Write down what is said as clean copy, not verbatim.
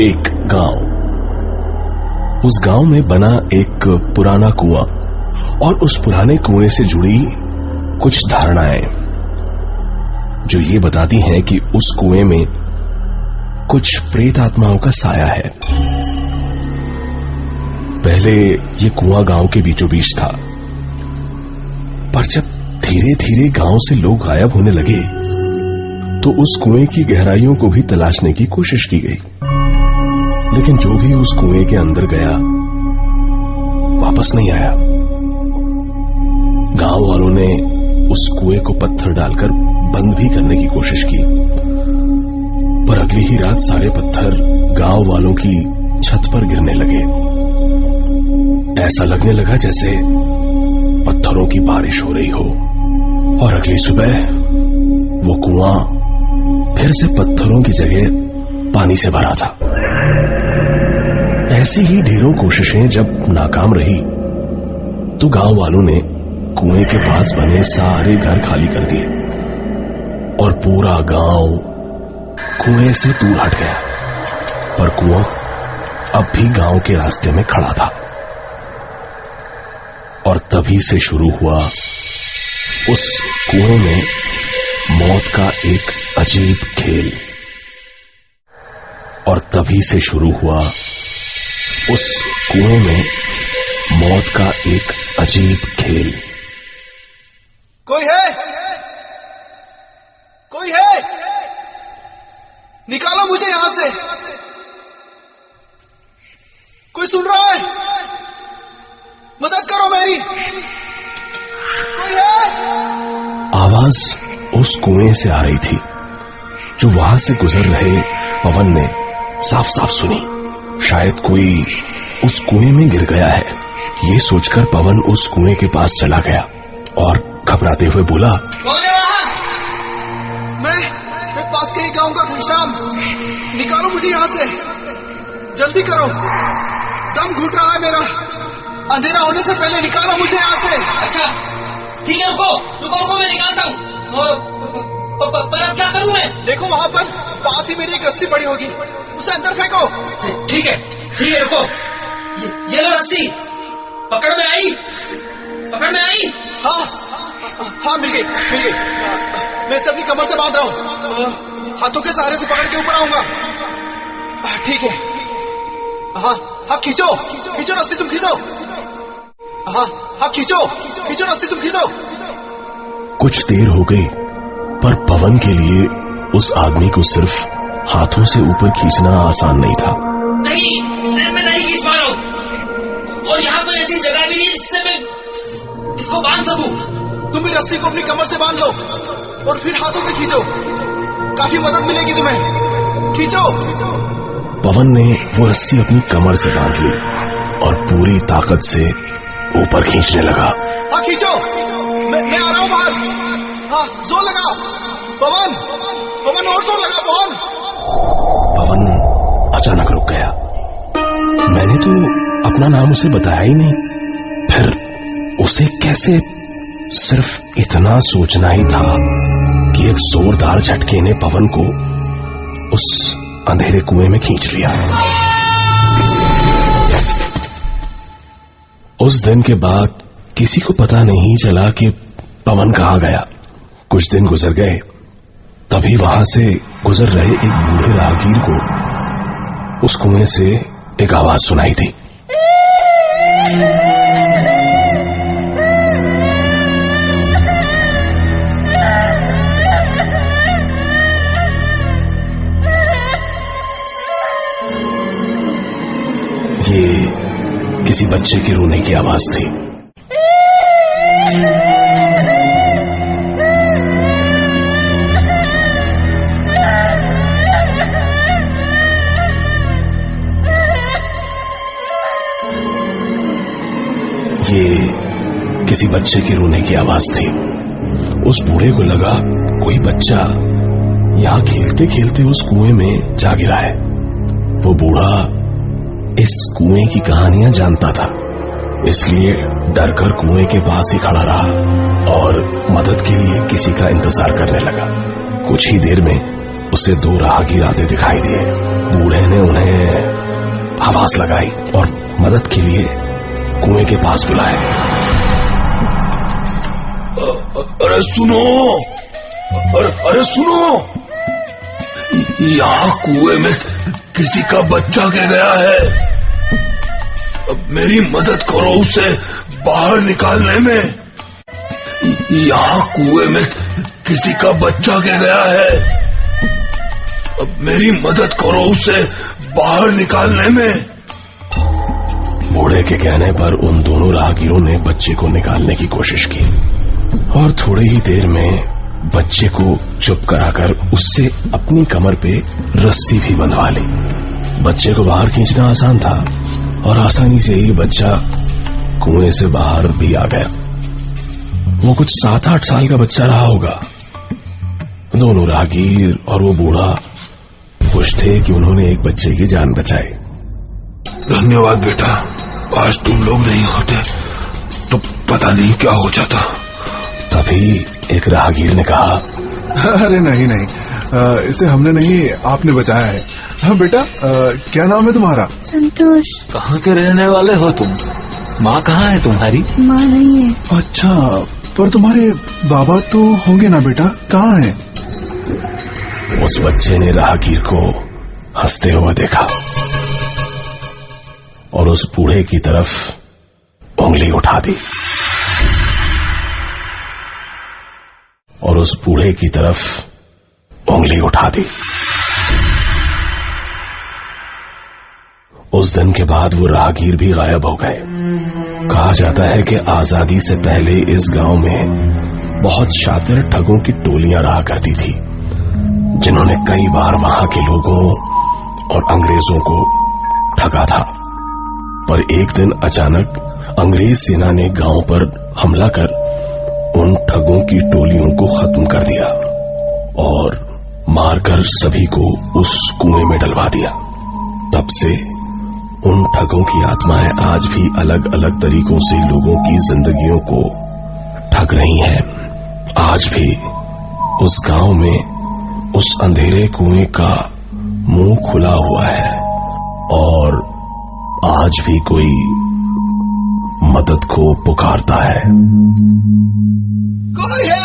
एक गांव। उस गांव में बना एक पुराना कुआं और उस पुराने कुएं से जुड़ी कुछ धारणाएं जो ये बताती हैं कि उस कुएं में कुछ प्रेत आत्माओं का साया है। पहले ये कुआं गांव के बीचों बीच था, पर जब धीरे धीरे गांव से लोग गायब होने लगे तो उस कुएं की गहराइयों को भी तलाशने की कोशिश की गई, लेकिन जो भी उस कुएं के अंदर गया वापस नहीं आया। गांव वालों ने उस कुएं को पत्थर डालकर बंद भी करने की कोशिश की, पर अगली ही रात सारे पत्थर गांव वालों की छत पर गिरने लगे। ऐसा लगने लगा जैसे पत्थरों की बारिश हो रही हो। और अगली सुबह वो कुआं फिर से पत्थरों की जगह पानी से भरा था। ऐसी ही ढेरों कोशिशें जब नाकाम रही तो गांव वालों ने कुएं के पास बने सारे घर खाली कर दिए और पूरा गांव कुएं से दूर हट गया। पर कुआं अब भी गांव के रास्ते में खड़ा था। और तभी से शुरू हुआ उस कुएं में मौत का एक अजीब खेल। और तभी से शुरू हुआ उस कुएं में मौत का एक अजीब खेल। कोई है? कोई है? निकालो मुझे यहां से। कोई सुन रहा है? मदद करो मेरी। कोई है? आवाज उस कुएं से आ रही थी जो वहां से गुजर रहे पवन ने साफ साफ सुनी। शायद कोई उस कुएं में गिर गया है। ये सोचकर पवन उस कुएं के पास चला गया और घबराते हुए बोला, कौन है वहां? मैं पास के ही गांव का घनश्याम। निकालो मुझे यहां से, जल्दी करो, दम घुट रहा है मेरा। अंधेरा होने से पहले निकालो मुझे यहां से। अच्छा ठीक है, रुको मैं निकालता हूँ। पर अब क्या करूं मैं? देखो वहां पर पास ही मेरी एक रस्सी पड़ी होगी, उसे अंदर फेंको। ठीक है रुको। ये लो रस्सी। पकड़ में आई? हाँ मिल गई। मैं इसे अपनी कमर से बांध रहा हूँ, हाथों के सहारे से पकड़ के ऊपर आऊंगा। ठीक है। हाँ खींचो रस्सी, तुम खींचो। हाँ खींचो रस्सी, तुम खींचो। कुछ देर हो गई, पर पवन के लिए उस आदमी को सिर्फ हाथों से ऊपर खींचना आसान नहीं था। नहीं, मैं नहीं खींच पा रहा हूँ, और यहाँ कोई ऐसी जगह भी नहीं जिससे मैं इसको बांध सकूं। तुम भी रस्सी को अपनी कमर से बांध लो और फिर हाथों से खींचो, काफी मदद मिलेगी तुम्हें। खींचो। पवन ने वो रस्सी अपनी कमर से बांध ली और पूरी ताकत से ऊपर खींचने लगा। हाँ खींचो, मैं आ रहा हूँ बाहर। हाँ जोर लगाओ पवन, और जोर लगाओ पवन अचानक रुक गया। मैंने तो अपना नाम उसे बताया ही नहीं, फिर उसे कैसे? सिर्फ इतना सोचना ही था कि एक जोरदार झटके ने पवन को उस अंधेरे कुएं में खींच लिया। उस दिन के बाद किसी को पता नहीं चला कि पवन कहाँ गया। कुछ दिन गुजर गए, तभी वहां से गुजर रहे एक बूढ़े राहगीर को उस कुएं से एक आवाज सुनाई दी। ये किसी बच्चे के रोने की आवाज थी। ये किसी बच्चे के रोने की आवाज थी। उस बूढ़े को लगा कोई बच्चा यहां खेलते खेलते उस कुएं में जा गिरा है। वो बूढ़ा इस कुएं की कहानियां जानता था, इसलिए डरकर कुएं के पास ही खड़ा रहा और मदद के लिए किसी का इंतजार करने लगा। कुछ ही देर में उसे दो राहगीर आते दिखाई दिए। बूढ़े ने उन्हें आवाज लगाई और मदद के लिए कुएं के पास बुलाया। अरे सुनो, अरे सुनो, यहाँ कुएं में किसी का बच्चा गिर गया है। अब मेरी मदद करो उसे बाहर निकालने में। यहाँ कुएं में किसी का बच्चा गिर गया है। अब मेरी मदद करो उसे बाहर निकालने में। बूढ़े के कहने पर उन दोनों राहगीरों ने बच्चे को निकालने की कोशिश की और थोड़ी ही देर में बच्चे को चुप कराकर उससे अपनी कमर पे रस्सी भी बंधवा ली। बच्चे को बाहर खींचना आसान था और आसानी से ही बच्चा कुएं से बाहर भी आ गया। वो कुछ 7-8 साल का बच्चा रहा होगा। दोनों राहगीर और वो बूढ़ा खुश थे कि उन्होंने एक बच्चे की जान बचाई। धन्यवाद बेटा, आज तुम लोग नहीं होते तो पता नहीं क्या हो जाता। तभी एक राहगीर ने कहा, अरे नहीं, इसे हमने नहीं, आपने बचाया है। हाँ बेटा, क्या नाम है तुम्हारा? संतोष। कहाँ के रहने वाले हो तुम? माँ कहाँ है तुम्हारी? माँ नहीं है। अच्छा, पर तुम्हारे बाबा तो होंगे ना बेटा, कहाँ हैं? उस बच्चे ने राहगीर को हंसते हुए देखा और उस बूढ़े की तरफ उंगली उठा दी उस दिन के बाद वो राहगीर भी गायब हो गए। कहा जाता है कि आजादी से पहले इस गांव में बहुत शातिर ठगों की टोलियां रहा करती थी, जिन्होंने कई बार वहां के लोगों और अंग्रेजों को ठगा था। पर एक दिन अचानक अंग्रेज सेना ने गांव पर हमला कर उन ठगों की टोलियों को खत्म कर दिया और मारकर सभी को उस कुएं में डलवा दिया। तब से उन ठगों की आत्माएं आज भी अलग अलग तरीकों से लोगों की जिंदगियों को ठग रही हैं। आज भी उस गांव में उस अंधेरे कुएं का मुंह खुला हुआ है और आज भी कोई मदद को पुकारता है। कोई है